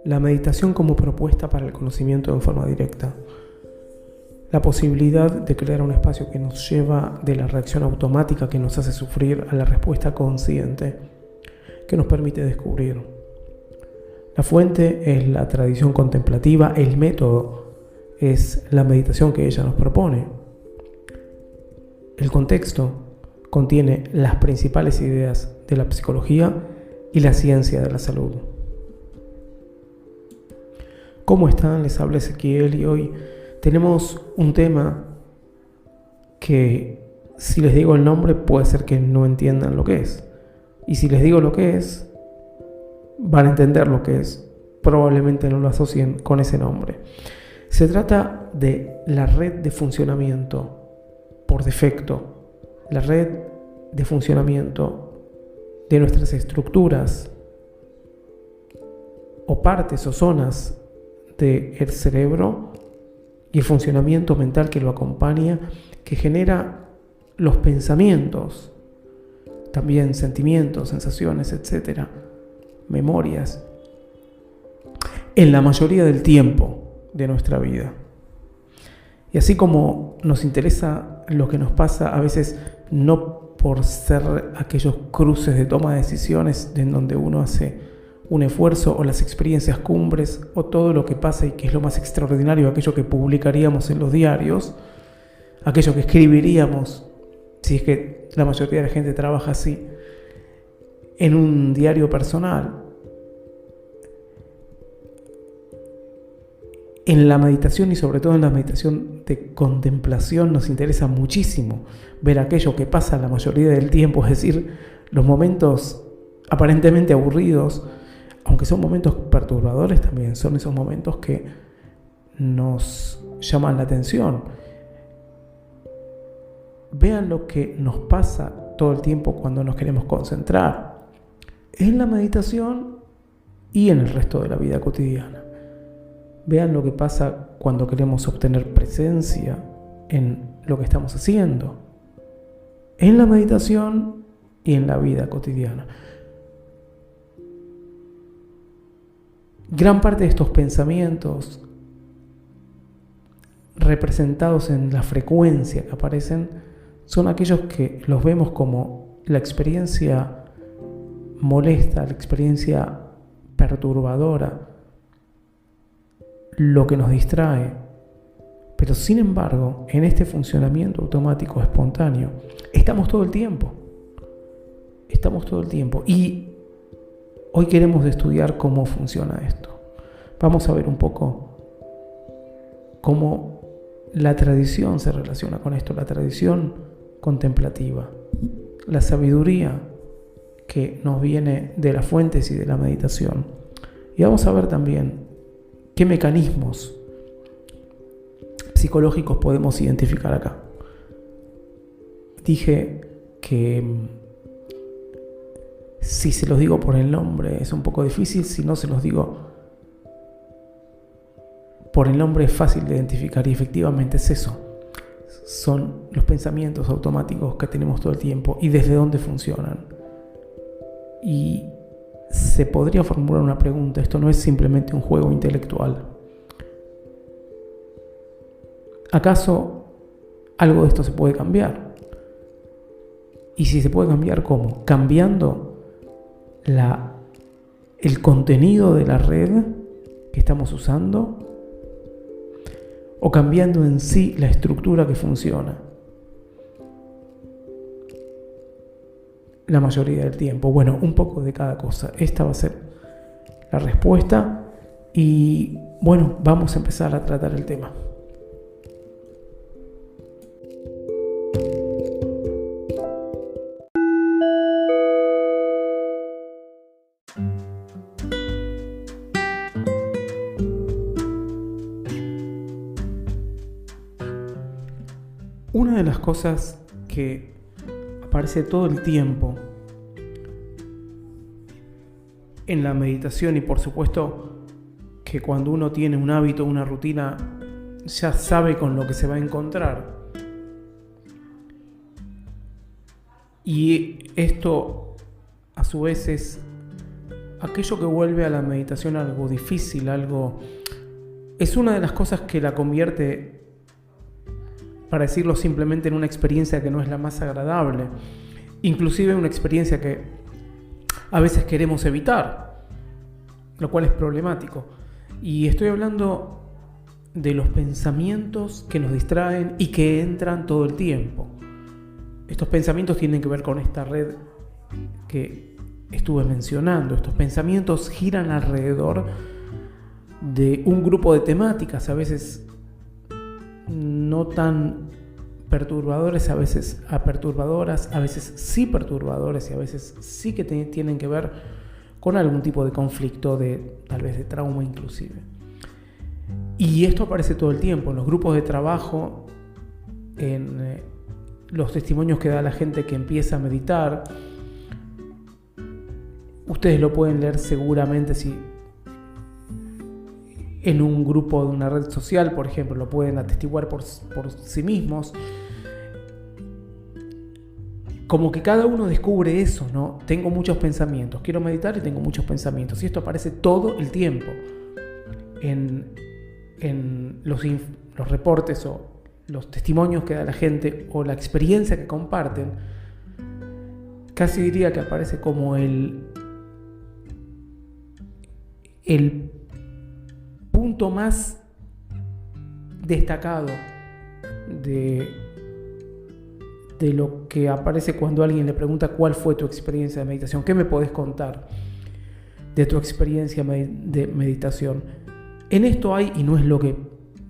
La meditación como propuesta para el conocimiento en forma directa. La posibilidad de crear un espacio que nos lleva de la reacción automática que nos hace sufrir a la respuesta consciente que nos permite descubrir. La fuente es la tradición contemplativa, el método es la meditación que ella nos propone. El contexto contiene las principales ideas de la psicología y la ciencia de la salud. ¿Cómo están? Les habla Ezequiel y hoy tenemos un tema que, si les digo el nombre, puede ser que no entiendan lo que es. Y si les digo lo que es, van a entender lo que es. Probablemente no lo asocien con ese nombre. Se trata de la red de funcionamiento por defecto, la red de funcionamiento de nuestras estructuras o partes o zonas del cerebro y el funcionamiento mental que lo acompaña, que genera los pensamientos, también sentimientos, sensaciones, etcétera, memorias, en la mayoría del tiempo de nuestra vida. Y así como nos interesa lo que nos pasa, a veces no por ser aquellos cruces de toma de decisiones en donde uno hace un esfuerzo, o las experiencias cumbres, o todo lo que pasa y que es lo más extraordinario, aquello que publicaríamos en los diarios, aquello que escribiríamos, si es que la mayoría de la gente trabaja así, en un diario personal. En la meditación y sobre todo en la meditación de contemplación nos interesa muchísimo ver aquello que pasa la mayoría del tiempo, es decir, los momentos aparentemente aburridos, aunque son momentos perturbadores también, son esos momentos que nos llaman la atención. Vean lo que nos pasa todo el tiempo cuando nos queremos concentrar en la meditación y en el resto de la vida cotidiana. Vean lo que pasa cuando queremos obtener presencia en lo que estamos haciendo, en la meditación y en la vida cotidiana. Gran parte de estos pensamientos representados en la frecuencia que aparecen son aquellos que los vemos como la experiencia molesta, la experiencia perturbadora, lo que nos distrae. Pero sin embargo, en este funcionamiento automático espontáneo, estamos todo el tiempo. Y hoy queremos estudiar cómo funciona esto. Vamos a ver un poco cómo la tradición se relaciona con esto, la tradición contemplativa, la sabiduría que nos viene de las fuentes y de la meditación. Y vamos a ver también qué mecanismos psicológicos podemos identificar acá. Dije que si se los digo por el nombre es un poco difícil, si no se los digo por el nombre es fácil de identificar, y efectivamente es eso. Son los pensamientos automáticos que tenemos todo el tiempo y desde dónde funcionan. Y se podría formular una pregunta: esto no es simplemente un juego intelectual. ¿Acaso algo de esto se puede cambiar? Y si se puede cambiar, ¿cómo? Cambiando el contenido de la red que estamos usando, o cambiando en sí la estructura que funciona. La mayoría del tiempo. Bueno, un poco de cada cosa. Esta va a ser la respuesta y bueno, vamos a empezar a tratar el tema. Una de las cosas que aparece todo el tiempo en la meditación, y por supuesto que cuando uno tiene un hábito, una rutina, ya sabe con lo que se va a encontrar. Y esto a su vez es aquello que vuelve a la meditación algo difícil, es una de las cosas que la convierte, para decirlo simplemente, en una experiencia que no es la más agradable, inclusive una experiencia que a veces queremos evitar, lo cual es problemático. Y estoy hablando de los pensamientos que nos distraen y que entran todo el tiempo. Estos pensamientos tienen que ver con esta red que estuve mencionando. Estos pensamientos giran alrededor de un grupo de temáticas, a veces no tan perturbadores, a veces perturbadoras, a veces sí perturbadores y a veces sí que tienen que ver con algún tipo de conflicto, tal vez de trauma inclusive. Y esto aparece todo el tiempo en los grupos de trabajo, en los testimonios que da la gente que empieza a meditar. Ustedes lo pueden leer seguramente si en un grupo de una red social, por ejemplo, lo pueden atestiguar por sí mismos. Como que cada uno descubre eso, ¿no? Tengo muchos pensamientos, quiero meditar y tengo muchos pensamientos. Y esto aparece todo el tiempo en los reportes o los testimonios que da la gente o la experiencia que comparten. Casi diría que aparece como el punto más destacado de lo que aparece cuando alguien le pregunta cuál fue tu experiencia de meditación. ¿Qué me podés contar de tu experiencia de meditación? En esto hay, y no es lo que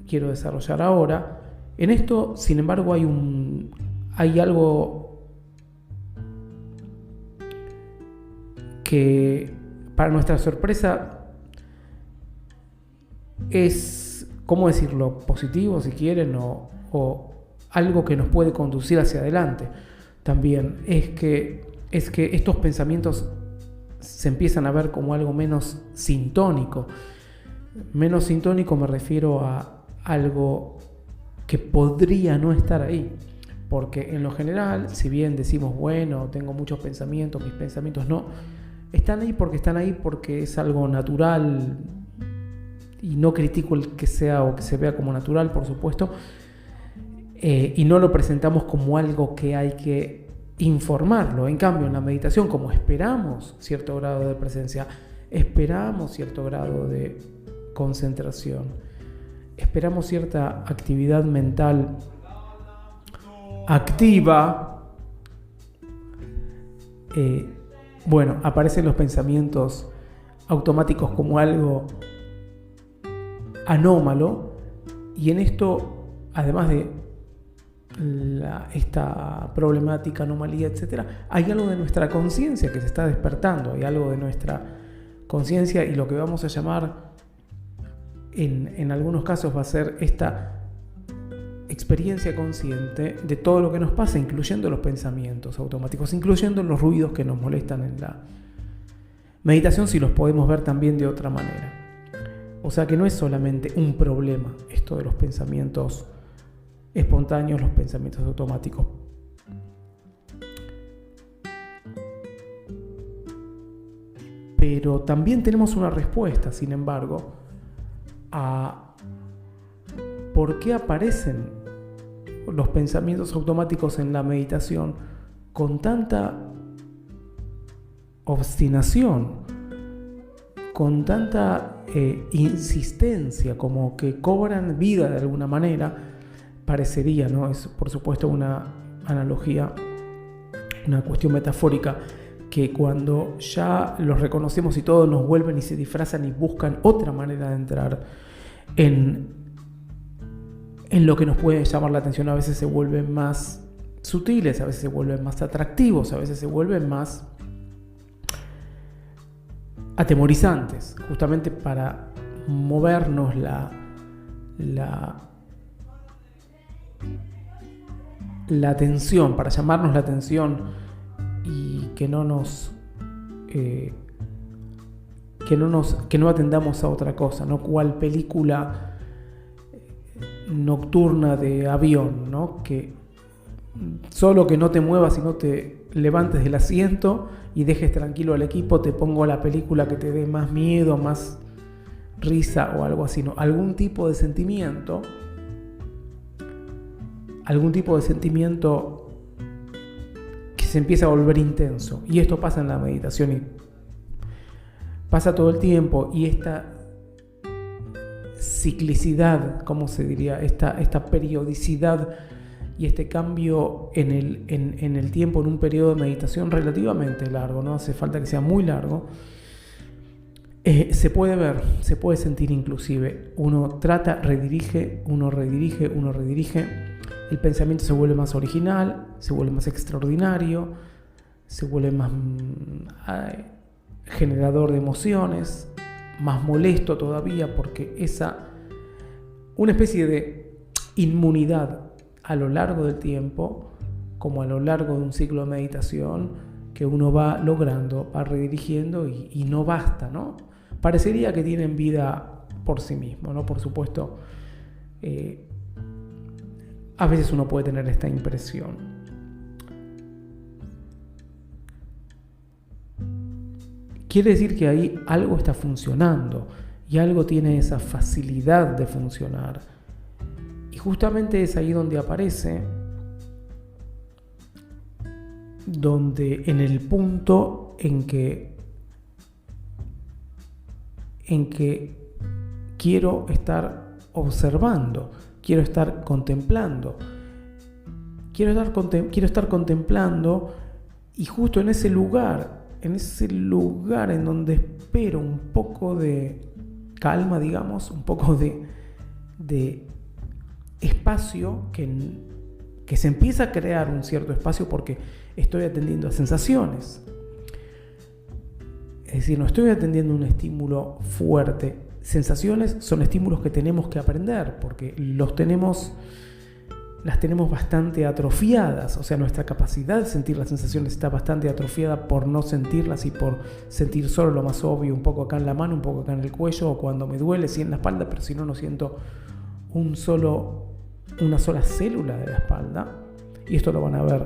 quiero desarrollar ahora, en esto, sin embargo, hay algo que, para nuestra sorpresa, es, ¿cómo decirlo?, positivo, si quieren, o algo que nos puede conducir hacia adelante. También es que estos pensamientos se empiezan a ver como algo menos sintónico. Menos sintónico me refiero a algo que podría no estar ahí. Porque en lo general, si bien decimos, bueno, tengo muchos pensamientos, mis pensamientos no, están ahí porque es algo natural, y no critico el que sea o que se vea como natural, por supuesto, y no lo presentamos como algo que hay que informarlo. En cambio, en la meditación, como esperamos cierto grado de presencia, esperamos cierto grado de concentración, esperamos cierta actividad mental activa, aparecen los pensamientos automáticos como algo anómalo. Y en esto, además de esta problemática, anomalía, etcétera, hay algo de nuestra conciencia que se está despertando, hay algo de nuestra conciencia, y lo que vamos a llamar en algunos casos va a ser esta experiencia consciente de todo lo que nos pasa, incluyendo los pensamientos automáticos, incluyendo los ruidos que nos molestan en la meditación, si los podemos ver también de otra manera. O sea que no es solamente un problema esto de los pensamientos espontáneos, los pensamientos automáticos. Pero también tenemos una respuesta, sin embargo, a por qué aparecen los pensamientos automáticos en la meditación con tanta obstinación, con tanta insistencia, como que cobran vida de alguna manera. Parecería, ¿no? Es por supuesto una analogía, una cuestión metafórica, que cuando ya los reconocemos y todos nos vuelven y se disfrazan y buscan otra manera de entrar en lo que nos puede llamar la atención, a veces se vuelven más sutiles, a veces se vuelven más atractivos, a veces se vuelven más atemorizantes, justamente para movernos la atención, para llamarnos la atención, y que no atendamos a otra cosa, ¿no? Cual película nocturna de avión, ¿no? Que solo que no te muevas y no te levantes del asiento y dejes tranquilo al equipo, te pongo la película que te dé más miedo, más risa o algo así, ¿no? Algún tipo de sentimiento que se empieza a volver intenso. Y esto pasa en la meditación y pasa todo el tiempo. Y esta ciclicidad, ¿cómo se diría? Esta periodicidad y este cambio en el tiempo, en un periodo de meditación relativamente largo, no hace falta que sea muy largo, se puede ver, se puede sentir inclusive. Uno trata, redirige, uno redirige, el pensamiento se vuelve más original, se vuelve más extraordinario, se vuelve más generador de emociones, más molesto todavía, porque una especie de inmunidad a lo largo del tiempo, como a lo largo de un ciclo de meditación, que uno va logrando, va redirigiendo y no basta, ¿no? Parecería que tienen vida por sí mismos, ¿no? Por supuesto, a veces uno puede tener esta impresión. Quiere decir que ahí algo está funcionando y algo tiene esa facilidad de funcionar. Y justamente es ahí donde aparece, en el punto en que quiero estar observando, quiero estar contemplando, quiero estar contemplando, y justo en ese lugar en donde espero un poco de calma, digamos, un poco de espacio, que se empieza a crear un cierto espacio porque estoy atendiendo a sensaciones. Es decir, no estoy atendiendo un estímulo fuerte. Sensaciones son estímulos que tenemos que aprender porque las tenemos bastante atrofiadas. O sea, nuestra capacidad de sentir las sensaciones está bastante atrofiada por no sentirlas y por sentir solo lo más obvio, un poco acá en la mano, un poco acá en el cuello, o cuando me duele, sí en la espalda, pero si no siento una sola célula de la espalda. Y esto lo van a ver,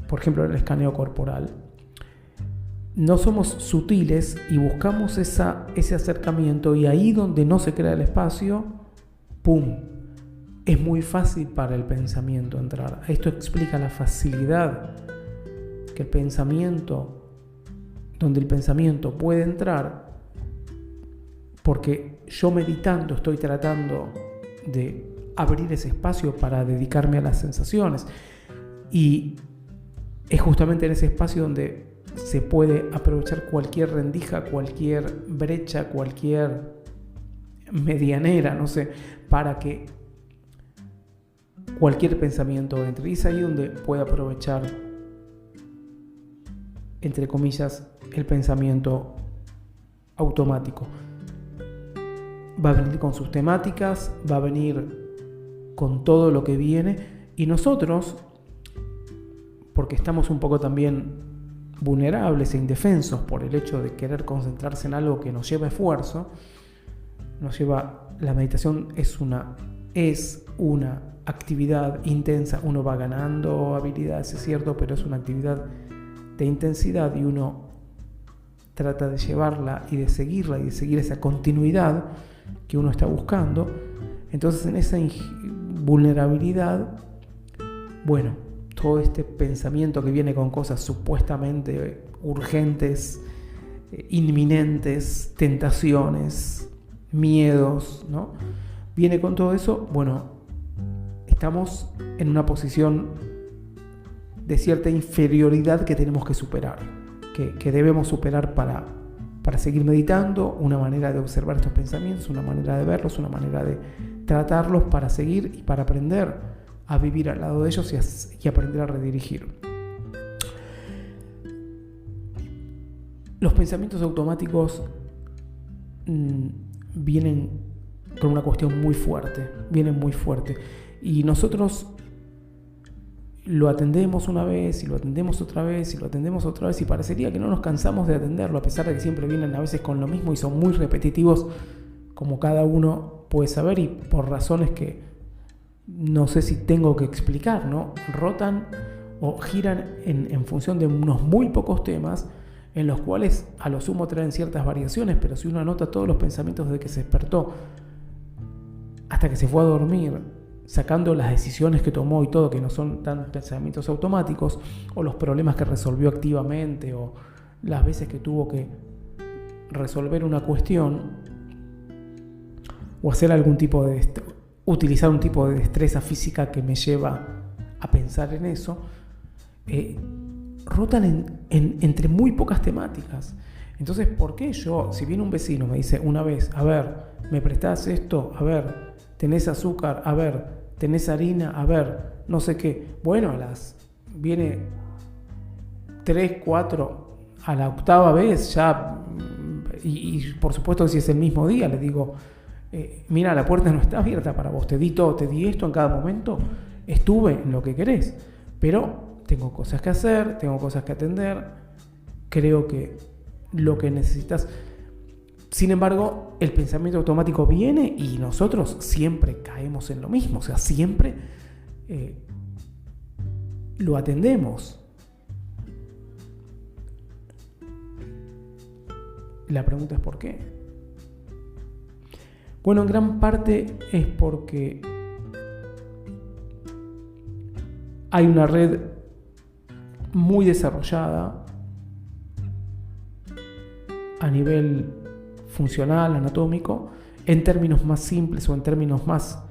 por ejemplo, en el escaneo corporal. No somos sutiles y buscamos ese acercamiento, y ahí donde no se crea el espacio, ¡pum!, es muy fácil para el pensamiento entrar. Esto explica la facilidad que donde el pensamiento puede entrar, porque yo meditando estoy tratando de abrir ese espacio para dedicarme a las sensaciones, y es justamente en ese espacio donde se puede aprovechar cualquier rendija, cualquier brecha, cualquier medianera, no sé, para que cualquier pensamiento entre. Y es ahí donde puede aprovechar, entre comillas, el pensamiento automático. Va a venir con sus temáticas, va a venir con todo lo que viene, y nosotros, porque estamos un poco también vulnerables e indefensos por el hecho de querer concentrarse en algo que nos lleva esfuerzo, la meditación es una actividad intensa. Uno va ganando habilidades, es cierto, pero es una actividad de intensidad, y uno trata de llevarla y de seguirla y de seguir esa continuidad que uno está buscando. Entonces, en esa vulnerabilidad, bueno, todo este pensamiento que viene con cosas supuestamente urgentes, inminentes, tentaciones, miedos, ¿no? Viene con todo eso. Bueno, estamos en una posición de cierta inferioridad que tenemos que superar, que debemos superar para seguir meditando. Una manera de observar estos pensamientos, una manera de verlos, una manera de tratarlos para seguir y para aprender a vivir al lado de ellos y aprender a redirigir. Los pensamientos automáticos vienen con una cuestión muy fuerte, y nosotros lo atendemos una vez y lo atendemos otra vez y lo atendemos otra vez, y parecería que no nos cansamos de atenderlo, a pesar de que siempre vienen a veces con lo mismo y son muy repetitivos, como cada uno puede saber, y por razones que no sé si tengo que explicar, ¿no? Rotan o giran en función de unos muy pocos temas, en los cuales a lo sumo traen ciertas variaciones, pero si uno anota todos los pensamientos desde que se despertó hasta que se fue a dormir, sacando las decisiones que tomó y todo, que no son tan pensamientos automáticos, o los problemas que resolvió activamente, o las veces que tuvo que resolver una cuestión, o hacer algún tipo de utilizar un tipo de destreza física que me lleva a pensar en eso, rotan entre muy pocas temáticas. Entonces, ¿por qué yo, si viene un vecino me dice una vez, a ver, ¿me prestás esto? A ver, ¿tenés azúcar? A ver, ¿tenés harina? A ver, no sé qué. Bueno, viene 3, 4, a la octava vez ya, y por supuesto si es el mismo día, le digo, mira, la puerta no está abierta para vos, te di todo, te di esto en cada momento, estuve en lo que querés, pero tengo cosas que hacer, tengo cosas que atender, creo que lo que necesitas. Sin embargo, el pensamiento automático viene y nosotros siempre caemos en lo mismo, o sea, siempre lo atendemos. La pregunta es ¿por qué? Bueno, en gran parte es porque hay una red muy desarrollada a nivel funcional, anatómico, en términos más simples o en términos más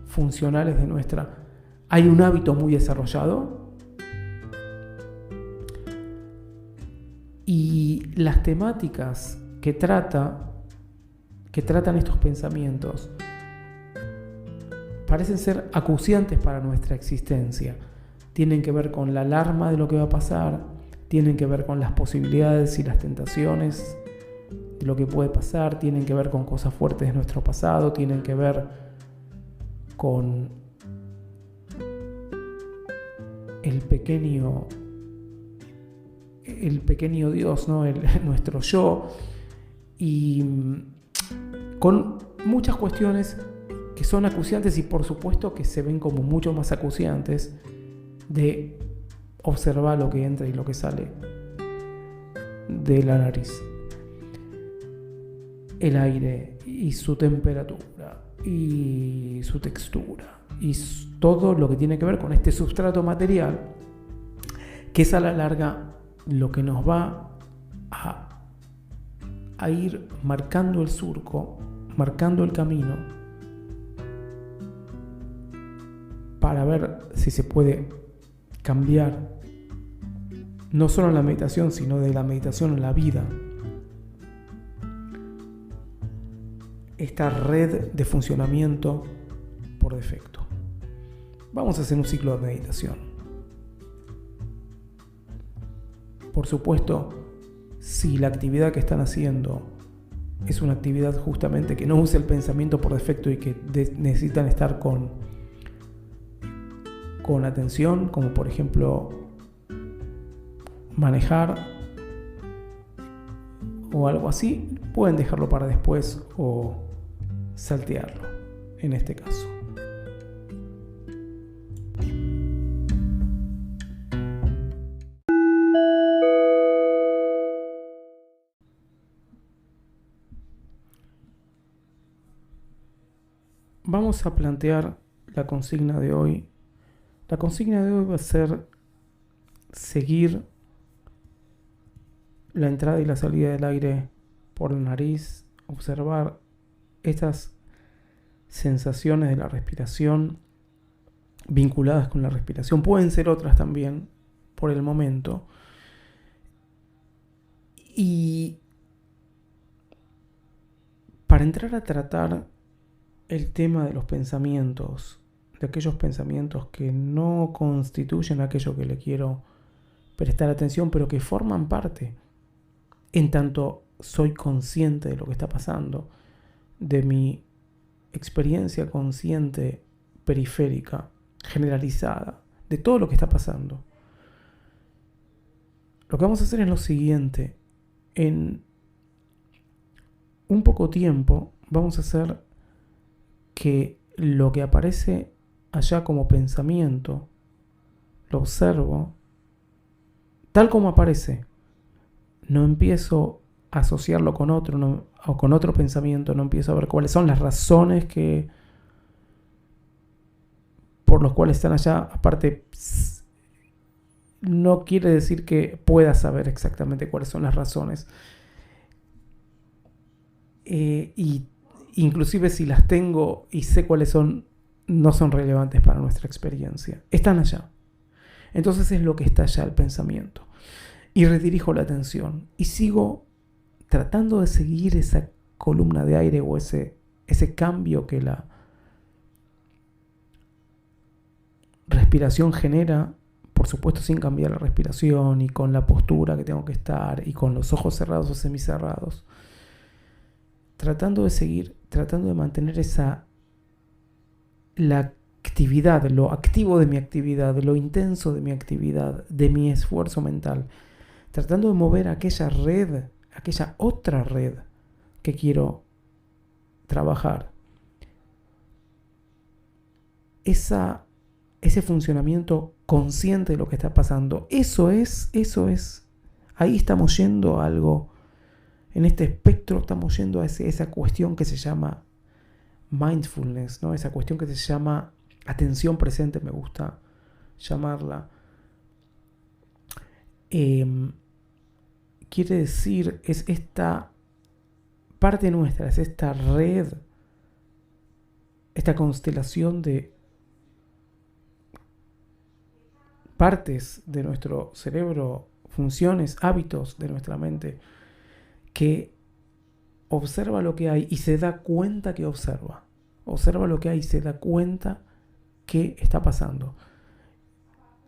funcionales de nuestra. Hay un hábito muy desarrollado y las temáticas que tratan estos pensamientos parecen ser acuciantes para nuestra existencia. Tienen que ver con la alarma de lo que va a pasar, tienen que ver con las posibilidades y las tentaciones de lo que puede pasar, tienen que ver con cosas fuertes de nuestro pasado, tienen que ver con el pequeño Dios, ¿no? Nuestro yo, y con muchas cuestiones que son acuciantes y por supuesto que se ven como mucho más acuciantes de observar lo que entra y lo que sale de la nariz. El aire y su temperatura y su textura y todo lo que tiene que ver con este sustrato material, que es a la larga lo que nos va a ir marcando el surco, marcando el camino para ver si se puede cambiar no solo en la meditación, sino de la meditación en la vida, esta red de funcionamiento por defecto. Vamos a hacer un ciclo de meditación. Por supuesto, si la actividad que están haciendo es una actividad justamente que no usa el pensamiento por defecto y que necesitan estar con atención, como por ejemplo manejar o algo así, pueden dejarlo para después o saltearlo en este caso. Vamos a plantear la consigna de hoy. La consigna de hoy va a ser seguir la entrada y la salida del aire por la nariz, observar estas sensaciones de la respiración vinculadas con la respiración. Pueden ser otras también por el momento. Y para entrar a tratar el tema de los pensamientos, de aquellos pensamientos que no constituyen aquello que le quiero prestar atención, pero que forman parte, en tanto soy consciente de lo que está pasando, de mi experiencia consciente periférica, generalizada, de todo lo que está pasando. Lo que vamos a hacer es lo siguiente. En un poco tiempo vamos a hacer que lo que aparece allá como pensamiento, lo observo, tal como aparece. No empiezo a asociarlo con otro o con otro pensamiento, no empiezo a ver cuáles son las razones por las cuales están allá. Aparte, no quiere decir que pueda saber exactamente cuáles son las razones. Y inclusive si las tengo y sé cuáles son, no son relevantes para nuestra experiencia. Están allá. Entonces es lo que está allá, el pensamiento. Y redirijo la atención y sigo tratando de seguir esa columna de aire o ese cambio que la respiración genera, por supuesto sin cambiar la respiración y con la postura que tengo que estar y con los ojos cerrados o semicerrados. Tratando de seguir, tratando de mantener la actividad, lo activo de mi actividad, lo intenso de mi actividad, de mi esfuerzo mental, tratando de mover aquella red, aquella otra red que quiero trabajar. Ese funcionamiento consciente de lo que está pasando, eso es, ahí estamos yendo a algo. En este espectro estamos yendo a esa cuestión que se llama mindfulness, ¿no? Esa cuestión que se llama atención presente, me gusta llamarla. Quiere decir, es esta parte nuestra, es esta red, esta constelación de partes de nuestro cerebro, funciones, hábitos de nuestra mente, que observa lo que hay y se da cuenta que observa. Observa lo que hay y se da cuenta que está pasando.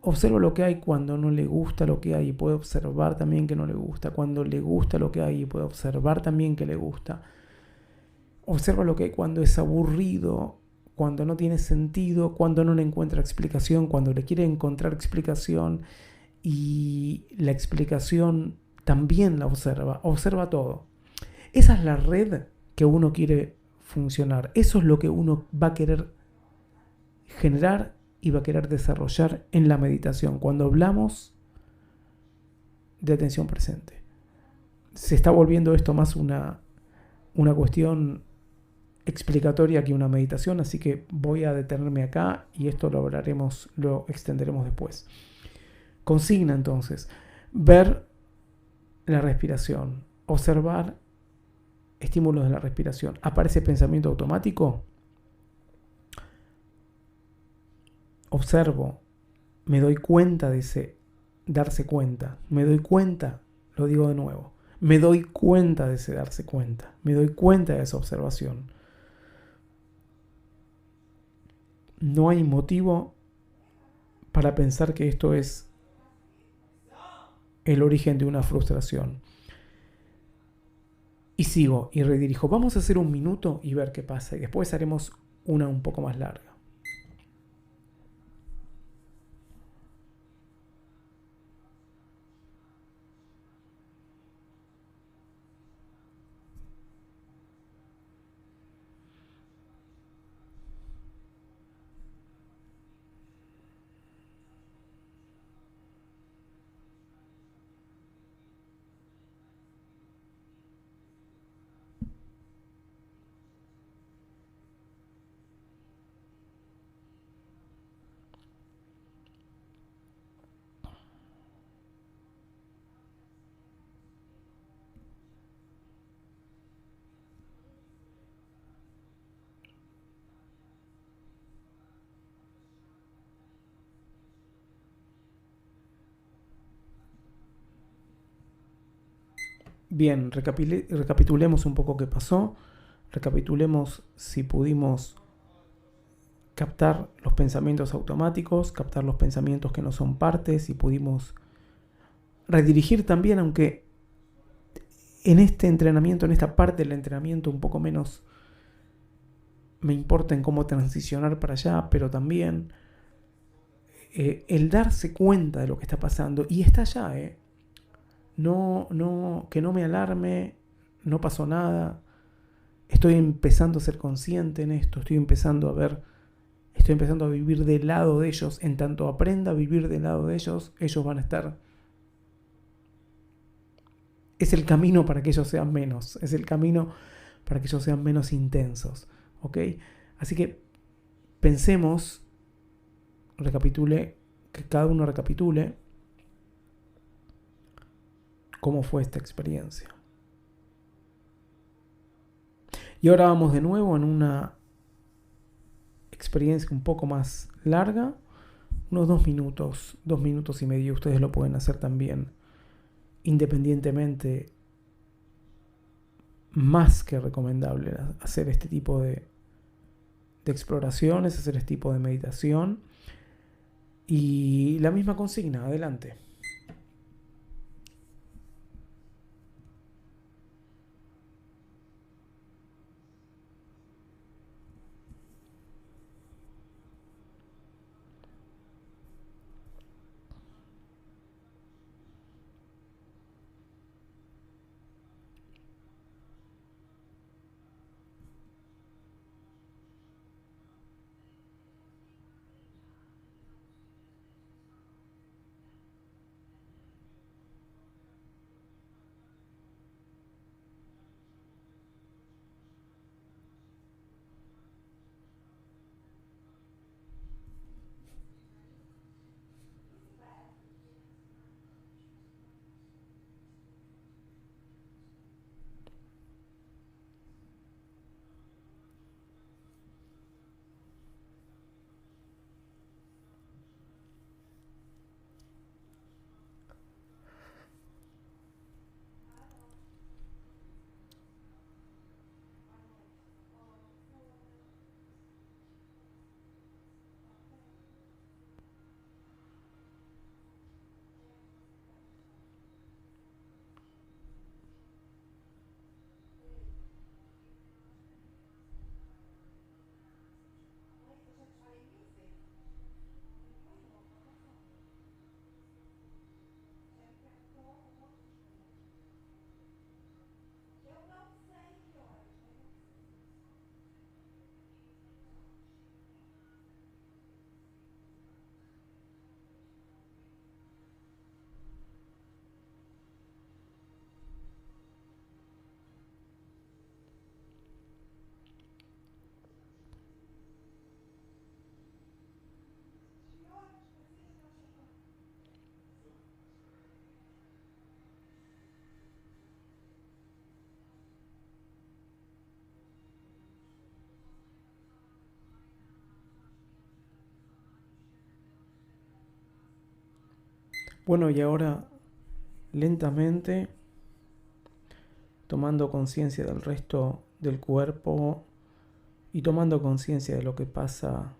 Observa lo que hay cuando no le gusta lo que hay y puede observar también que no le gusta. Cuando le gusta lo que hay y puede observar también que le gusta. Observa lo que hay cuando es aburrido, cuando no tiene sentido, cuando no le encuentra explicación, cuando le quiere encontrar explicación y la explicación también la observa. Observa todo. Esa es la red que uno quiere funcionar. Eso es lo que uno va a querer generar y va a querer desarrollar en la meditación. Cuando hablamos de atención presente, se está volviendo esto más una cuestión explicatoria que una meditación, así que voy a detenerme acá y esto lo extenderemos después. Consigna entonces, ver la respiración, observar estímulos de la respiración. ¿Aparece pensamiento automático? Observo, me doy cuenta de ese darse cuenta, me doy cuenta, lo digo de nuevo, me doy cuenta de ese darse cuenta, me doy cuenta de esa observación. No hay motivo para pensar que esto es el origen de una frustración. Y sigo y redirijo. Vamos a hacer 1 minuto y ver qué pasa. Y después haremos una un poco más larga. Bien, recapitulemos un poco qué pasó. Recapitulemos si pudimos captar los pensamientos automáticos, captar los pensamientos que no son partes, si pudimos redirigir también, aunque en este entrenamiento, en esta parte del entrenamiento un poco menos me importa en cómo transicionar para allá, pero también el darse cuenta de lo que está pasando, y está allá, que no me alarme, no pasó nada, estoy empezando a ser consciente en esto, estoy estoy empezando a vivir del lado de ellos. En tanto aprenda a vivir del lado de ellos, ellos van a estar. Es el camino para que ellos sean menos. Es el camino para que ellos sean menos intensos. ¿Ok? Así que pensemos, que cada uno recapitule cómo fue esta experiencia. Y ahora vamos de nuevo en una experiencia un poco más larga, unos 2 minutos y medio. Ustedes lo pueden hacer también independientemente. Más que recomendable hacer este tipo de exploraciones, hacer este tipo de meditación. Y la misma consigna, adelante. Bueno, y ahora lentamente, tomando conciencia del resto del cuerpo y tomando conciencia de lo que pasa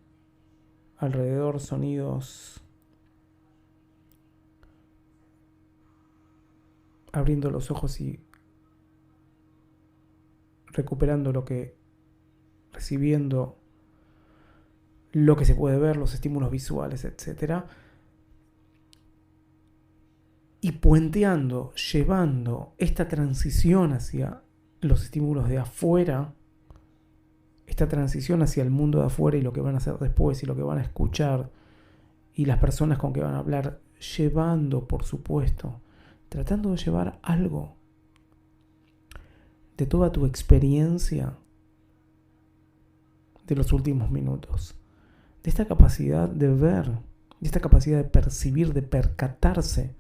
alrededor, sonidos, abriendo los ojos y recuperando recibiendo lo que se puede ver, los estímulos visuales, etc. Y puenteando, llevando esta transición hacia los estímulos de afuera, esta transición hacia el mundo de afuera y lo que van a hacer después y lo que van a escuchar y las personas con que van a hablar, llevando, por supuesto, tratando de llevar algo de toda tu experiencia de los últimos minutos, de esta capacidad de ver, de esta capacidad de percibir, de percatarse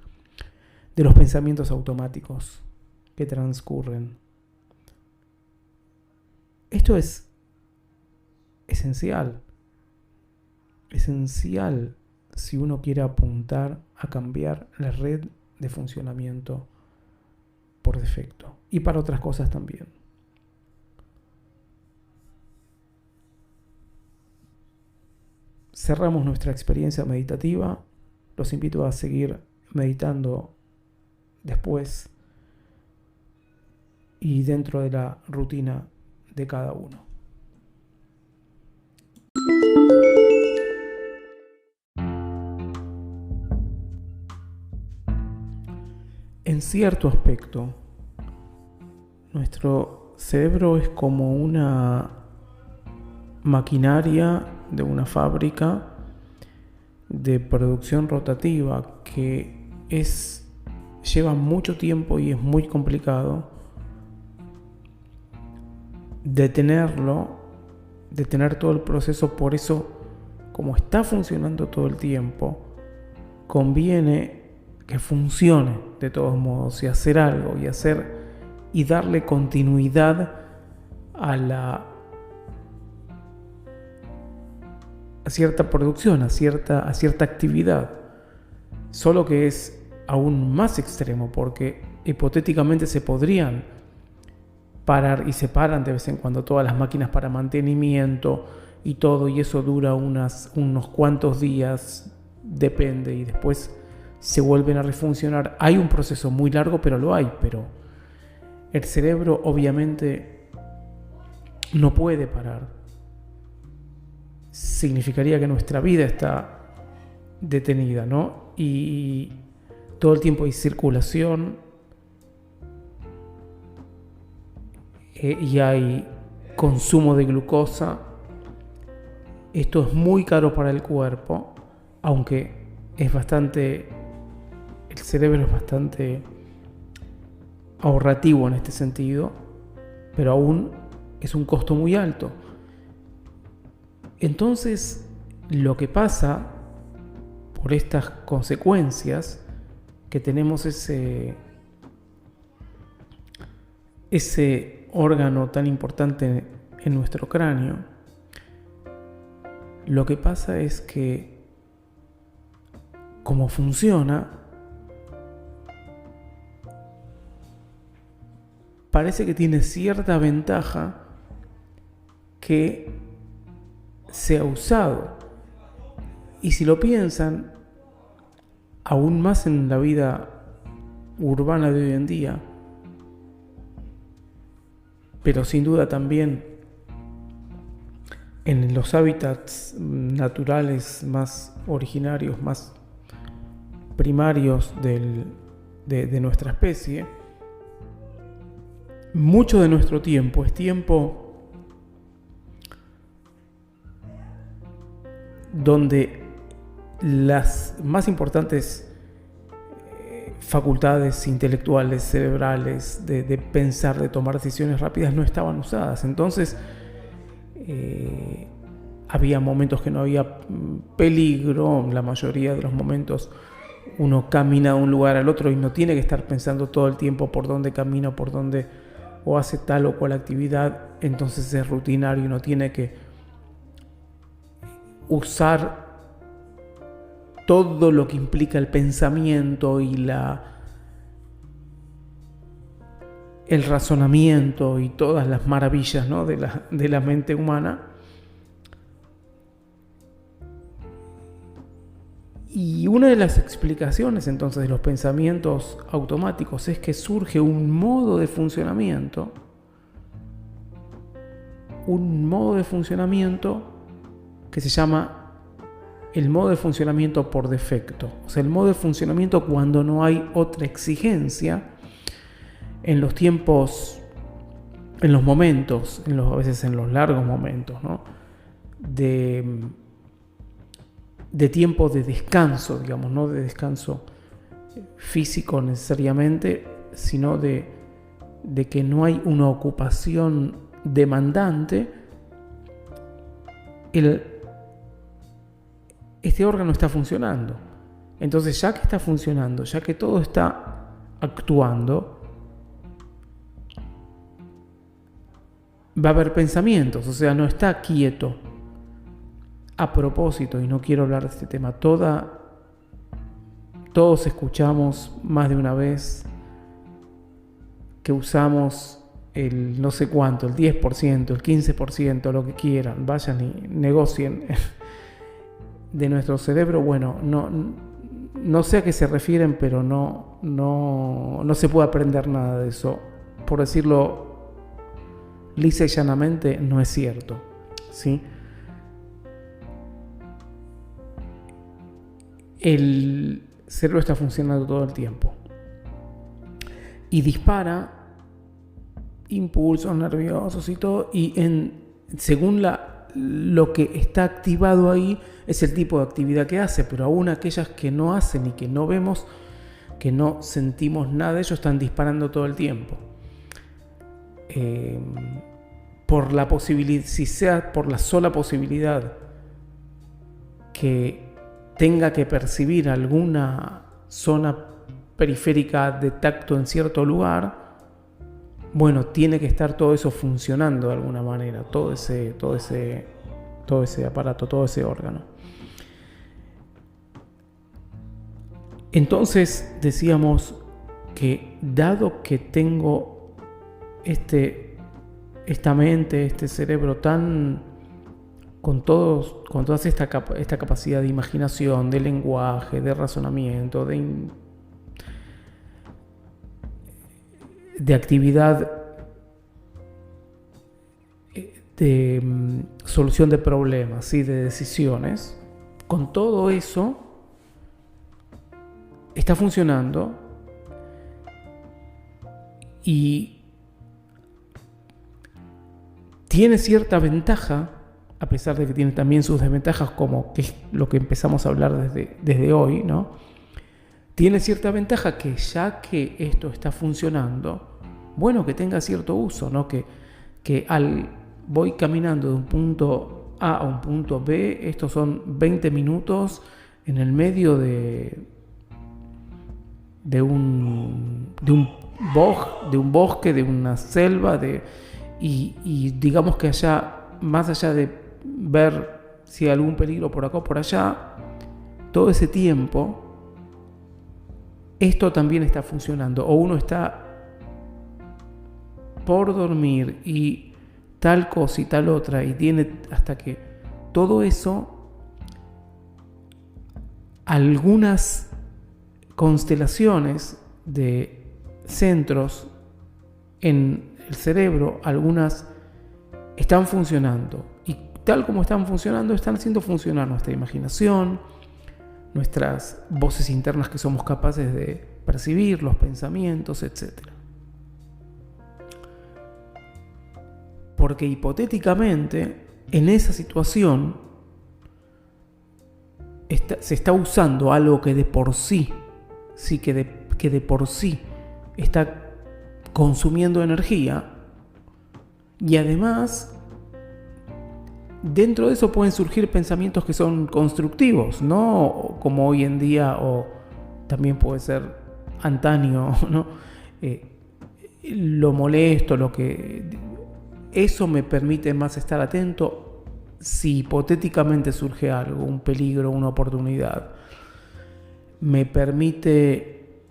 de los pensamientos automáticos que transcurren. Esto es esencial si uno quiere apuntar a cambiar la red de funcionamiento por defecto y para otras cosas también. Cerramos nuestra experiencia meditativa. Los invito a seguir meditando después y dentro de la rutina de cada uno. En cierto aspecto, nuestro cerebro es como una maquinaria de una fábrica de producción rotativa que lleva mucho tiempo y es muy complicado detenerlo, detener todo el proceso. Por eso, como está funcionando todo el tiempo, conviene que funcione de todos modos y hacer algo y darle continuidad a cierta producción, a cierta actividad. Solo que es aún más extremo, porque hipotéticamente se podrían parar, y se paran de vez en cuando todas las máquinas para mantenimiento y todo, y eso dura unos cuantos días, depende, y después se vuelven a refuncionar. Hay un proceso muy largo, pero lo hay. Pero el cerebro obviamente no puede parar. Significaría que nuestra vida está detenida, ¿no? Y todo el tiempo hay circulación, y hay consumo de glucosa. Esto es muy caro para el cuerpo, aunque el cerebro es bastante ahorrativo en este sentido, pero aún es un costo muy alto. Entonces, lo que pasa por estas consecuencias, que tenemos ese órgano tan importante en nuestro cráneo, lo que pasa es que, como funciona, parece que tiene cierta ventaja que se ha usado. Y si lo piensan, aún más en la vida urbana de hoy en día, pero sin duda también en los hábitats naturales más originarios, más primarios de nuestra especie, mucho de nuestro tiempo es tiempo donde las más importantes facultades intelectuales, cerebrales, de pensar, de tomar decisiones rápidas, no estaban usadas. Entonces, había momentos que no había peligro. La mayoría de los momentos uno camina de un lugar al otro y no tiene que estar pensando todo el tiempo por dónde camina, o hace tal o cual actividad. Entonces es rutinario y no tiene que usar todo lo que implica el pensamiento y el razonamiento y todas las maravillas, ¿no?, de la mente humana. Y una de las explicaciones entonces de los pensamientos automáticos es que surge un modo de funcionamiento que se llama el modo de funcionamiento por defecto. O sea, el modo de funcionamiento cuando no hay otra exigencia en los tiempos, en los momentos, a veces en los largos momentos, ¿no?, de tiempo de descanso, digamos, no de descanso físico necesariamente, sino de que no hay una ocupación demandante. Este órgano está funcionando. Entonces, ya que está funcionando, ya que todo está actuando, va a haber pensamientos. O sea, no está quieto. A propósito, y no quiero hablar de este tema, todos escuchamos más de una vez que usamos el no sé cuánto, el 10%, el 15%, lo que quieran, vayan y negocien de nuestro cerebro. Bueno, no sé a qué se refieren, pero no se puede aprender nada de eso. Por decirlo lisa y llanamente, no es cierto, ¿sí? El cerebro está funcionando todo el tiempo y dispara impulsos nerviosos y todo, y según la lo que está activado ahí es el tipo de actividad que hace, pero aún aquellas que no hacen y que no vemos, que no sentimos nada de ello, están disparando todo el tiempo. Por la posibilidad, si sea por la sola posibilidad que tenga que percibir alguna zona periférica de tacto en cierto lugar, bueno, tiene que estar todo eso funcionando de alguna manera, todo ese aparato, todo ese órgano. Entonces decíamos que dado que tengo esta mente, este cerebro tan con toda esta capacidad de imaginación, de lenguaje, de razonamiento, de actividad, de solución de problemas y de decisiones, con todo eso está funcionando y tiene cierta ventaja, a pesar de que tiene también sus desventajas, como que es lo que empezamos a hablar desde hoy, ¿no? Tiene cierta ventaja que ya que esto está funcionando, bueno, que tenga cierto uso, ¿no? Que voy caminando de un punto A a un punto B, estos son 20 minutos en el medio de un bosque, de una selva, y digamos que allá, más allá de ver si hay algún peligro por acá o por allá, todo ese tiempo esto también está funcionando, o uno está por dormir y tal cosa y tal otra, y tiene hasta que todo eso, algunas constelaciones de centros en el cerebro, algunas están funcionando, y tal como están funcionando, están haciendo funcionar nuestra imaginación, nuestras voces internas que somos capaces de percibir, los pensamientos, etc. Porque hipotéticamente, en esa situación, se está usando algo que de por sí, que de por sí está consumiendo energía, y además dentro de eso pueden surgir pensamientos que son constructivos, no como hoy en día, o también puede ser antaño, ¿no? Lo molesto, eso me permite más estar atento si hipotéticamente surge algo, un peligro, una oportunidad. Me permite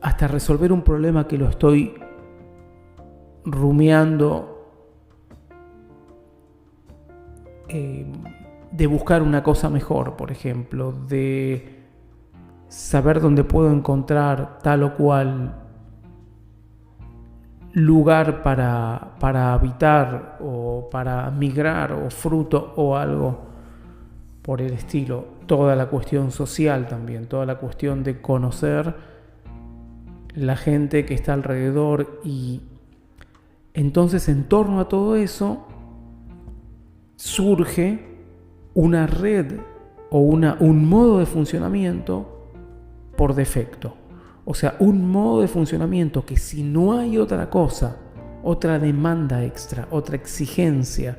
hasta resolver un problema que lo estoy rumiando, de buscar una cosa mejor, por ejemplo, de saber dónde puedo encontrar tal o cual lugar para habitar, o para migrar, o fruto, o algo por el estilo. Toda la cuestión social también, toda la cuestión de conocer la gente que está alrededor, y entonces en torno a todo eso surge una red o un modo de funcionamiento por defecto. O sea, un modo de funcionamiento que, si no hay otra cosa, otra demanda extra, otra exigencia,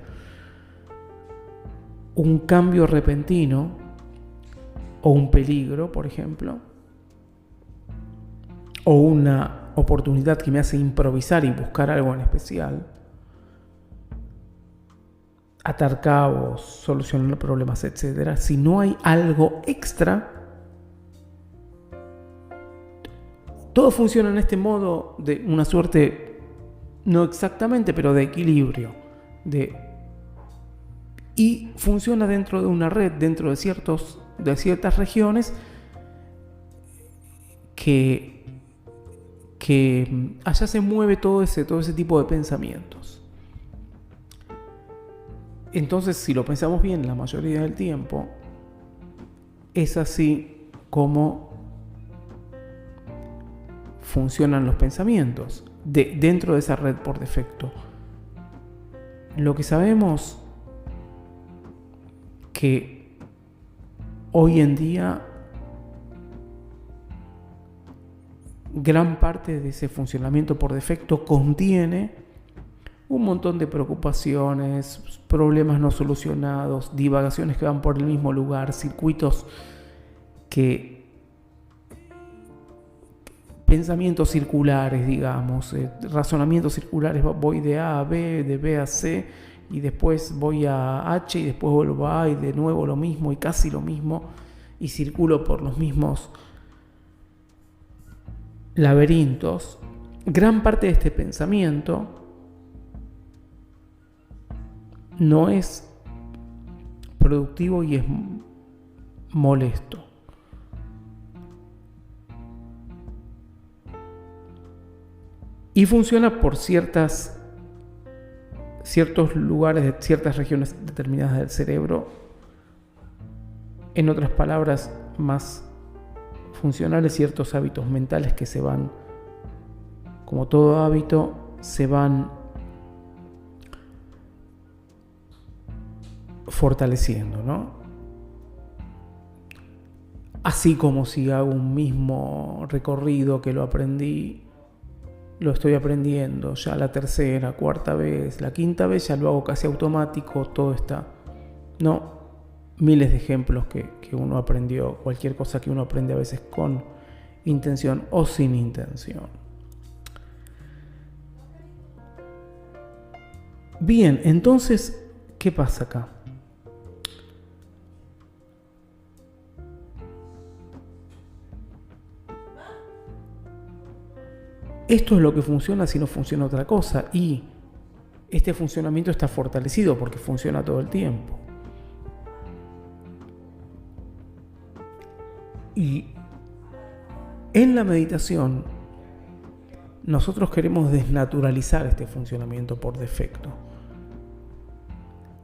un cambio repentino o un peligro, por ejemplo, o una oportunidad que me hace improvisar y buscar algo en especial, atar cabos, solucionar problemas, etc. Si no hay algo extra, todo funciona en este modo de una suerte, no exactamente, pero de equilibrio, y funciona dentro de una red, dentro de ciertas regiones que allá se mueve todo ese tipo de pensamientos. Entonces, si lo pensamos bien, la mayoría del tiempo es así como funcionan los pensamientos dentro de esa red por defecto. Lo que sabemos que hoy en día gran parte de ese funcionamiento por defecto contiene un montón de preocupaciones, problemas no solucionados, divagaciones que van por el mismo lugar, circuitos pensamientos circulares, digamos, razonamientos circulares, voy de A a B, de B a C, y después voy a H, y después vuelvo a A, y de nuevo lo mismo, y casi lo mismo, y circulo por los mismos laberintos. Gran parte de este pensamiento no es productivo y es molesto. Y funciona por ciertos lugares de ciertas regiones determinadas del cerebro. En otras palabras, más funcionales, ciertos hábitos mentales que se van, como todo hábito, se van fortaleciendo, ¿no? Así como si hago un mismo recorrido que lo estoy aprendiendo ya la tercera, cuarta vez, la quinta vez, ya lo hago casi automático, todo está, ¿no? Miles de ejemplos que uno aprendió, cualquier cosa que uno aprende a veces con intención o sin intención. Bien, entonces, ¿qué pasa acá? Esto es lo que funciona si no funciona otra cosa, y este funcionamiento está fortalecido porque funciona todo el tiempo. Y en la meditación nosotros queremos desnaturalizar este funcionamiento por defecto,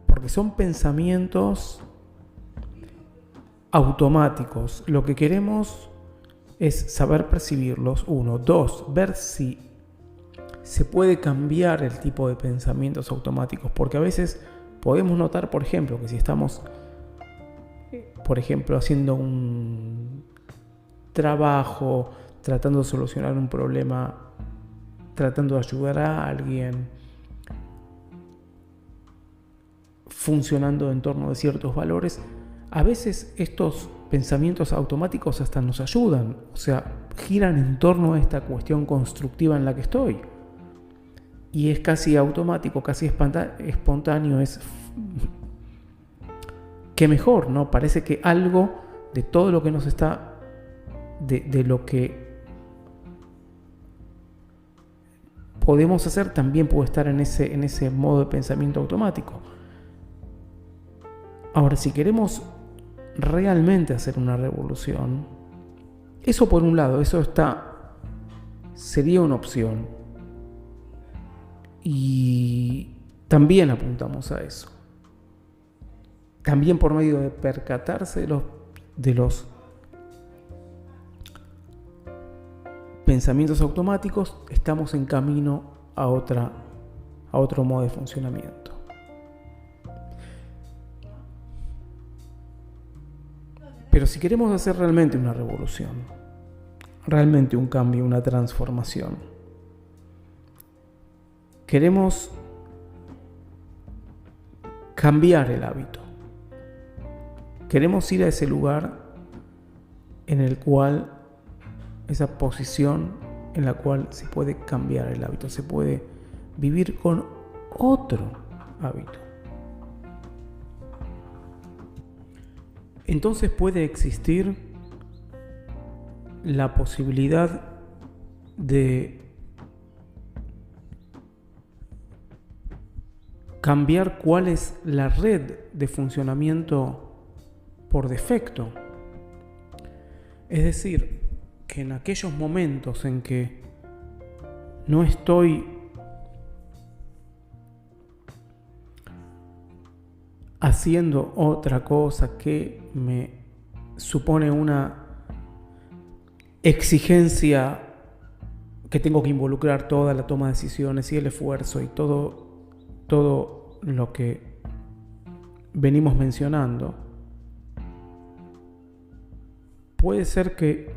porque son pensamientos automáticos. Lo que queremos es saber percibirlos, 1. 2, ver si se puede cambiar el tipo de pensamientos automáticos, porque a veces podemos notar, por ejemplo, que si estamos, por ejemplo, haciendo un trabajo, tratando de solucionar un problema, tratando de ayudar a alguien, funcionando en torno de ciertos valores, a veces estos pensamientos automáticos hasta nos ayudan, o sea, giran en torno a esta cuestión constructiva en la que estoy. Y es casi automático, casi espontáneo, es que mejor, ¿no? Parece que algo de todo lo que nos está, de lo que podemos hacer, también puede estar en ese modo de pensamiento automático. Ahora, si queremos realmente hacer una revolución, eso por un lado, sería una opción, y también apuntamos a eso. También por medio de percatarse de los pensamientos automáticos, estamos en camino a otro modo de funcionamiento. Pero si queremos hacer realmente una revolución, realmente un cambio, una transformación, queremos cambiar el hábito. Queremos ir a ese lugar en el cual, esa posición en la cual se puede cambiar el hábito, se puede vivir con otro hábito. Entonces puede existir la posibilidad de cambiar cuál es la red de funcionamiento por defecto. Es decir, que en aquellos momentos en que no estoy haciendo otra cosa que me supone una exigencia, que tengo que involucrar toda la toma de decisiones y el esfuerzo y todo lo que venimos mencionando, puede ser que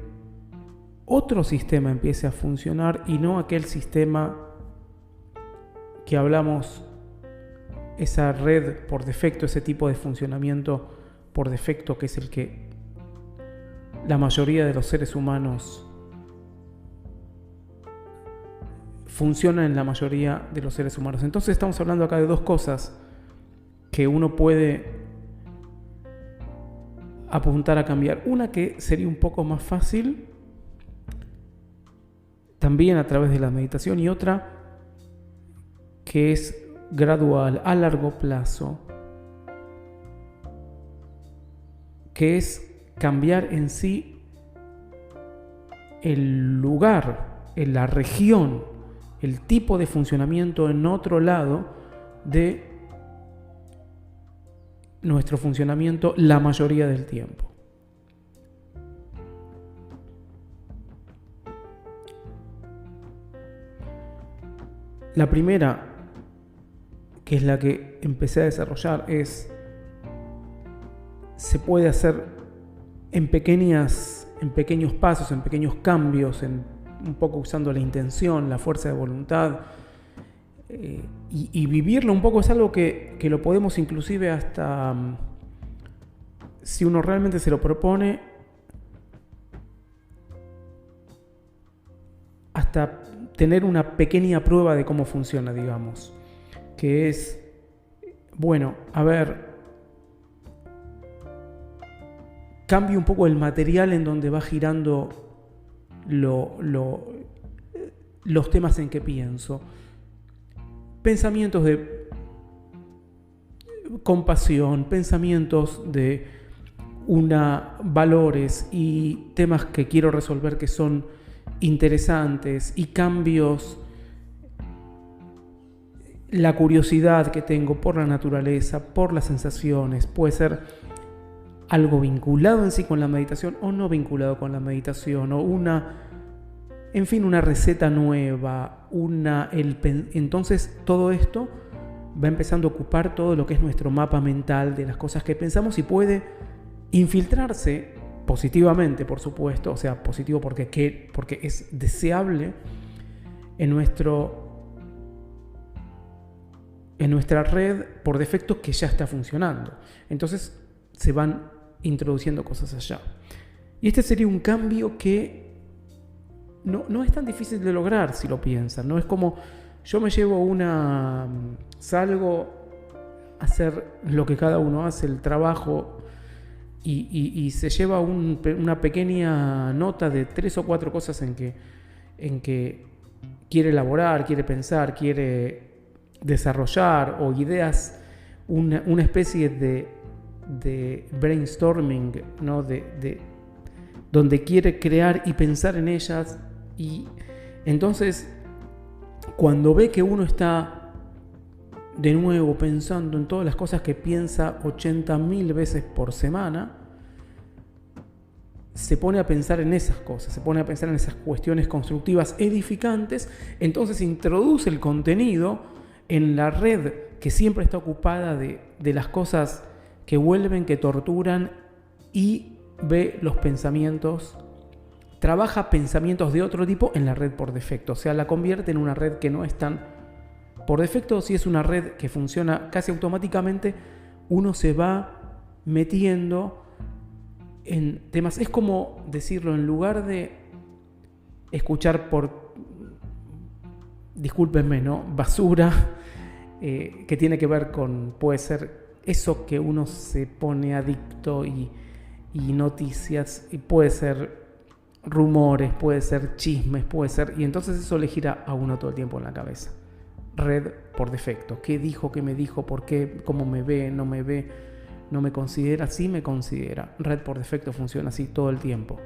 otro sistema empiece a funcionar y no aquel sistema que hablamos, esa red por defecto, ese tipo de funcionamiento por defecto, que es el que la mayoría de los seres humanos funciona en la mayoría de los seres humanos. Entonces estamos hablando acá de dos cosas que uno puede apuntar a cambiar. Una que sería un poco más fácil, también a través de la meditación, y otra que es gradual, a largo plazo, que es cambiar en sí el lugar, en la región, el tipo de funcionamiento en otro lado de nuestro funcionamiento la mayoría del tiempo. La primera, que es la que empecé a desarrollar, se puede hacer en pequeños pasos, en pequeños cambios, un poco usando la intención, la fuerza de voluntad, y vivirlo un poco. Es algo que lo podemos inclusive hasta, si uno realmente se lo propone, hasta tener una pequeña prueba de cómo funciona, digamos, que es, bueno, a ver, cambio un poco el material en donde va girando los temas en que pienso. Pensamientos de compasión, pensamientos de valores y temas que quiero resolver que son interesantes, y cambios, la curiosidad que tengo por la naturaleza, por las sensaciones. Puede ser algo vinculado en sí con la meditación o no vinculado con la meditación, o una receta nueva, entonces todo esto va empezando a ocupar todo lo que es nuestro mapa mental de las cosas que pensamos, y puede infiltrarse positivamente, por supuesto, o sea, positivo porque es deseable en nuestra red por defecto que ya está funcionando. Entonces se van introduciendo cosas allá. Y este sería un cambio que no es tan difícil de lograr si lo piensan. No es como yo me llevo salgo a hacer lo que cada uno hace, el trabajo, y se lleva una pequeña nota de 3 o 4 cosas en que quiere elaborar, quiere pensar, quiere desarrollar, o ideas, una especie de brainstorming, ¿no? de donde quiere crear y pensar en ellas. Y entonces, cuando ve que uno está de nuevo pensando en todas las cosas que piensa 80.000 veces por semana, se pone a pensar en esas cosas, se pone a pensar en esas cuestiones constructivas, edificantes. Entonces introduce el contenido en la red que siempre está ocupada de las cosas que vuelven, que torturan, y ve los pensamientos, trabaja pensamientos de otro tipo en la red por defecto. O sea, la convierte en una red que no es tan por defecto. Si es una red que funciona casi automáticamente, uno se va metiendo en temas. Es como decirlo, en lugar de escuchar discúlpenme, ¿no?, basura, que tiene que ver con, puede ser eso que uno se pone adicto, y noticias, y puede ser rumores, puede ser chismes, puede ser, y entonces eso le gira a uno todo el tiempo en la cabeza. Red por defecto. ¿Qué dijo? ¿Qué me dijo? ¿Por qué? ¿Cómo me ve? ¿No me ve? ¿No me considera? Sí me considera. Red por defecto funciona así todo el tiempo.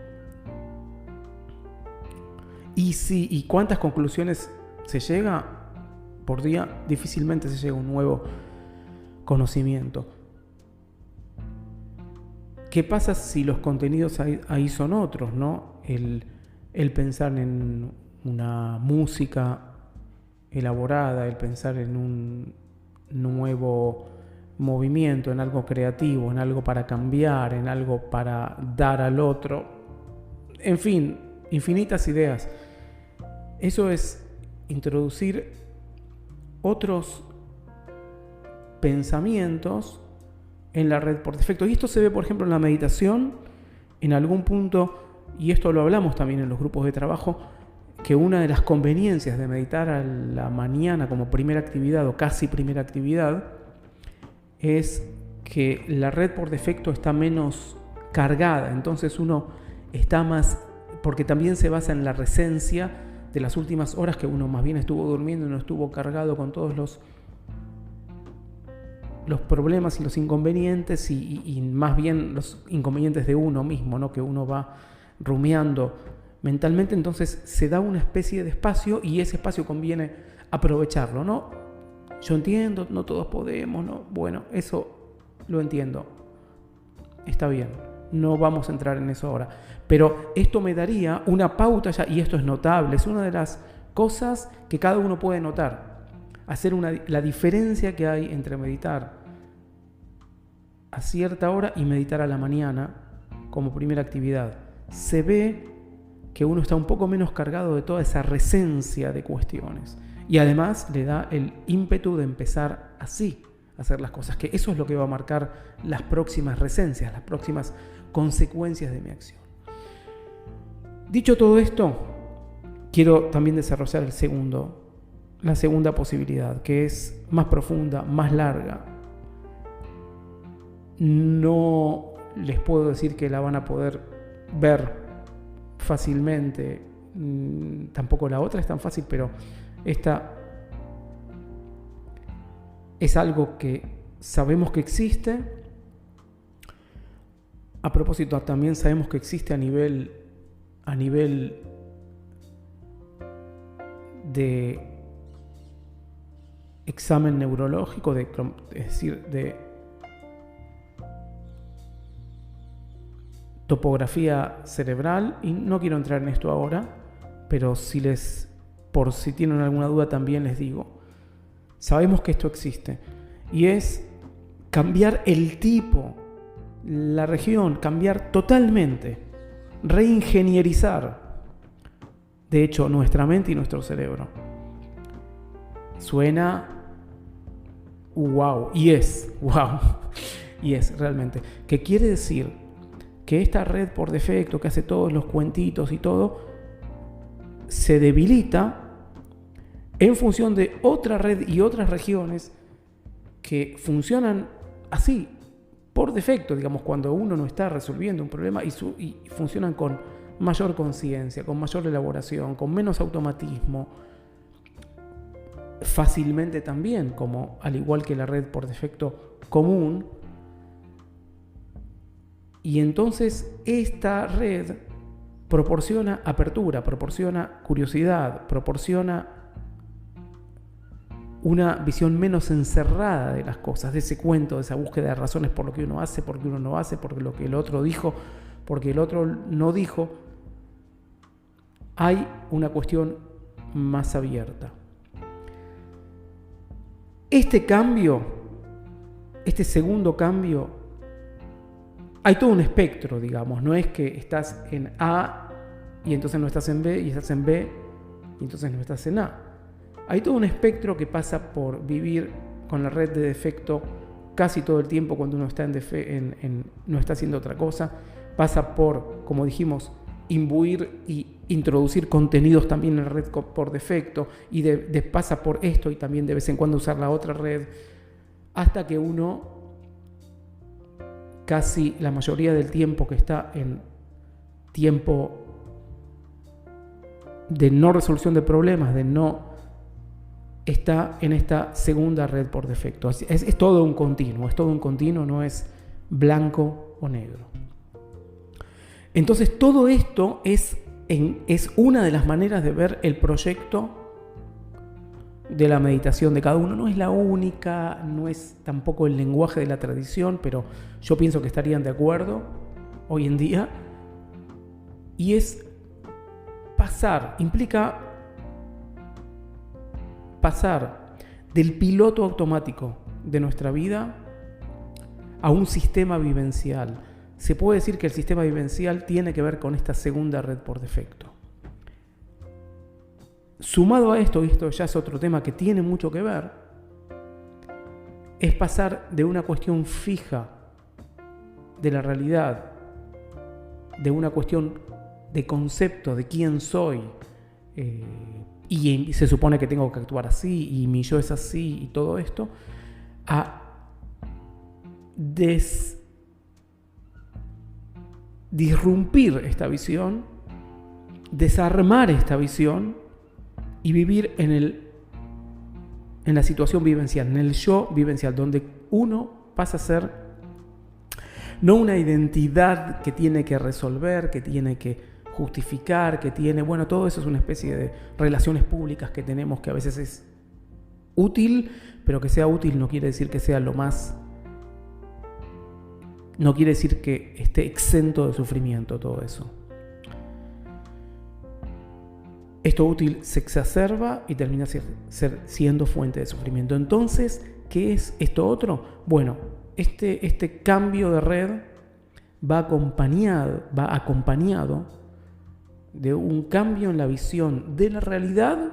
¿Y cuántas conclusiones se llega por día? Difícilmente se llega a un nuevo conocimiento. ¿Qué pasa si los contenidos ahí son otros, ¿no? El pensar en una música elaborada, el pensar en un nuevo movimiento, en algo creativo, en algo para cambiar, en algo para dar al otro. En fin, infinitas ideas. Eso es introducir otros pensamientos en la red por defecto. Y esto se ve, por ejemplo, en la meditación, en algún punto, y esto lo hablamos también en los grupos de trabajo, que una de las conveniencias de meditar a la mañana como primera actividad o casi primera actividad es que la red por defecto está menos cargada, entonces uno está más, porque también se basa en la recencia de las últimas horas que uno más bien estuvo durmiendo y no estuvo cargado con todos los problemas y los inconvenientes y más bien los inconvenientes de uno mismo, ¿no? Que uno va rumiando mentalmente, entonces se da una especie de espacio y ese espacio conviene aprovecharlo, ¿no? Yo entiendo, no todos podemos, ¿no? Bueno, eso lo entiendo, está bien, no vamos a entrar en eso ahora, pero esto me daría una pauta ya, y esto es notable, es una de las cosas que cada uno puede notar, hacer la diferencia que hay entre meditar a cierta hora y meditar a la mañana como primera actividad. Se ve que uno está un poco menos cargado de toda esa recencia de cuestiones y además le da el ímpetu de empezar así a hacer las cosas, que eso es lo que va a marcar las próximas recencias, las próximas consecuencias de mi acción. Dicho todo esto, quiero también desarrollar la segunda posibilidad, que es más profunda, más larga. No les puedo decir que la van a poder ver fácilmente, tampoco la otra es tan fácil, pero esta es algo que sabemos que existe. A propósito, también sabemos que existe a nivel de examen neurológico, es decir, de topografía cerebral, y no quiero entrar en esto ahora, pero por si tienen alguna duda también les digo, sabemos que esto existe y es cambiar el tipo, la región, cambiar totalmente, reingenierizar, de hecho, nuestra mente y nuestro cerebro. Suena wow, y es wow, y es realmente, que quiere decir que esta red por defecto que hace todos los cuentitos y todo se debilita en función de otra red y otras regiones que funcionan así, por defecto, digamos, cuando uno no está resolviendo un problema y funcionan con mayor conciencia, con mayor elaboración, con menos automatismo, fácilmente también, como al igual que la red por defecto común. Y entonces esta red proporciona apertura, proporciona curiosidad, proporciona una visión menos encerrada de las cosas, de ese cuento, de esa búsqueda de razones por lo que uno hace, por lo que uno no hace, por lo que el otro dijo, porque el otro no dijo. Hay una cuestión más abierta. Este cambio, este segundo cambio, hay todo un espectro, digamos, no es que estás en A y entonces no estás en B, y estás en B y entonces no estás en A. Hay todo un espectro que pasa por vivir con la red de defecto casi todo el tiempo cuando uno está no está haciendo otra cosa. Pasa por, como dijimos, imbuir y introducir contenidos también en la red por defecto, y pasa por esto y también de vez en cuando usar la otra red, hasta que uno casi la mayoría del tiempo que está en tiempo de no resolución de problemas, está en esta segunda red por defecto. Es todo un continuo, no es blanco o negro. Entonces todo esto es una de las maneras de ver el proyecto de la meditación de cada uno. No es la única, no es tampoco el lenguaje de la tradición, pero yo pienso que estarían de acuerdo hoy en día. Y implica pasar del piloto automático de nuestra vida a un sistema vivencial. Se puede decir que el sistema vivencial tiene que ver con esta segunda red por defecto. Sumado a esto, y esto ya es otro tema que tiene mucho que ver, es pasar de una cuestión fija de la realidad, de una cuestión de concepto de quién soy, y se supone que tengo que actuar así, y mi yo es así, y todo esto, a disrumpir esta visión, desarmar esta visión y vivir en la situación vivencial, en el yo vivencial, donde uno pasa a ser no una identidad que tiene que resolver, que tiene que justificar, que tiene, bueno, todo eso es una especie de relaciones públicas que tenemos que a veces es útil, pero que sea útil no quiere decir que sea lo más, no quiere decir que esté exento de sufrimiento todo eso. Esto útil se exacerba y termina siendo fuente de sufrimiento. Entonces, ¿qué es esto otro? Bueno, este cambio de red va acompañado de un cambio en la visión de la realidad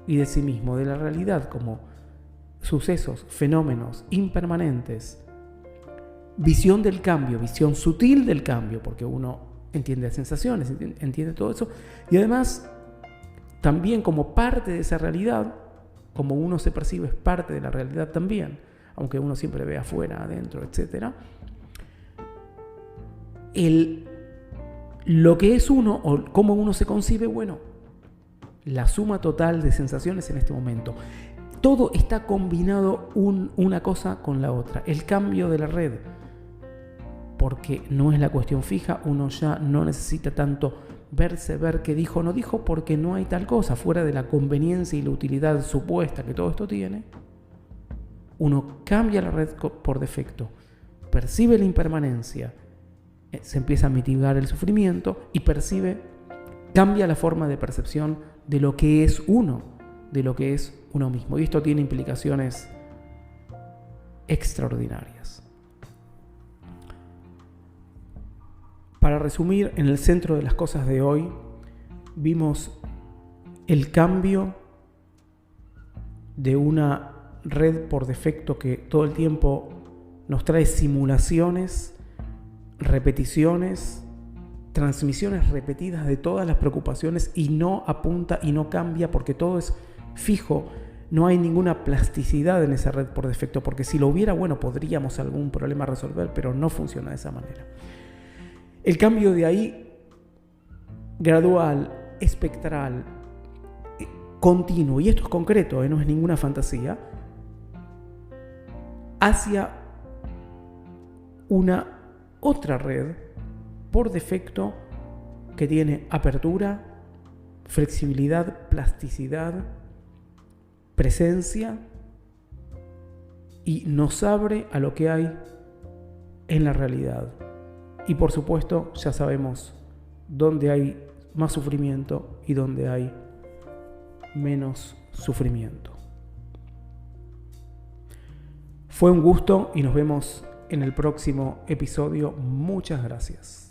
y de sí mismo, de la realidad como sucesos, fenómenos impermanentes, visión del cambio, visión sutil del cambio, porque uno entiende sensaciones, entiende todo eso, y además también como parte de esa realidad, como uno se percibe es parte de la realidad también, aunque uno siempre ve afuera, adentro, etc. Lo que es uno o cómo uno se concibe, bueno, la suma total de sensaciones en este momento. Todo está combinado una cosa con la otra. El cambio de la red, porque no es la cuestión fija, uno ya no necesita tanto ver qué dijo o no dijo, porque no hay tal cosa, fuera de la conveniencia y la utilidad supuesta que todo esto tiene. Uno cambia la red por defecto, percibe la impermanencia, se empieza a mitigar el sufrimiento y cambia la forma de percepción de lo que es uno, de lo que es uno mismo. Y esto tiene implicaciones extraordinarias. Para resumir, en el centro de las cosas de hoy, vimos el cambio de una red por defecto que todo el tiempo nos trae simulaciones, repeticiones, transmisiones repetidas de todas las preocupaciones y no apunta y no cambia porque todo es fijo. No hay ninguna plasticidad en esa red por defecto, porque si lo hubiera, bueno, podríamos algún problema resolver, pero no funciona de esa manera. El cambio de ahí, gradual, espectral, continuo, y esto es concreto, no es ninguna fantasía, hacia una otra red por defecto que tiene apertura, flexibilidad, plasticidad, presencia y nos abre a lo que hay en la realidad. Y por supuesto ya sabemos dónde hay más sufrimiento y dónde hay menos sufrimiento. Fue un gusto y nos vemos en el próximo episodio. Muchas gracias.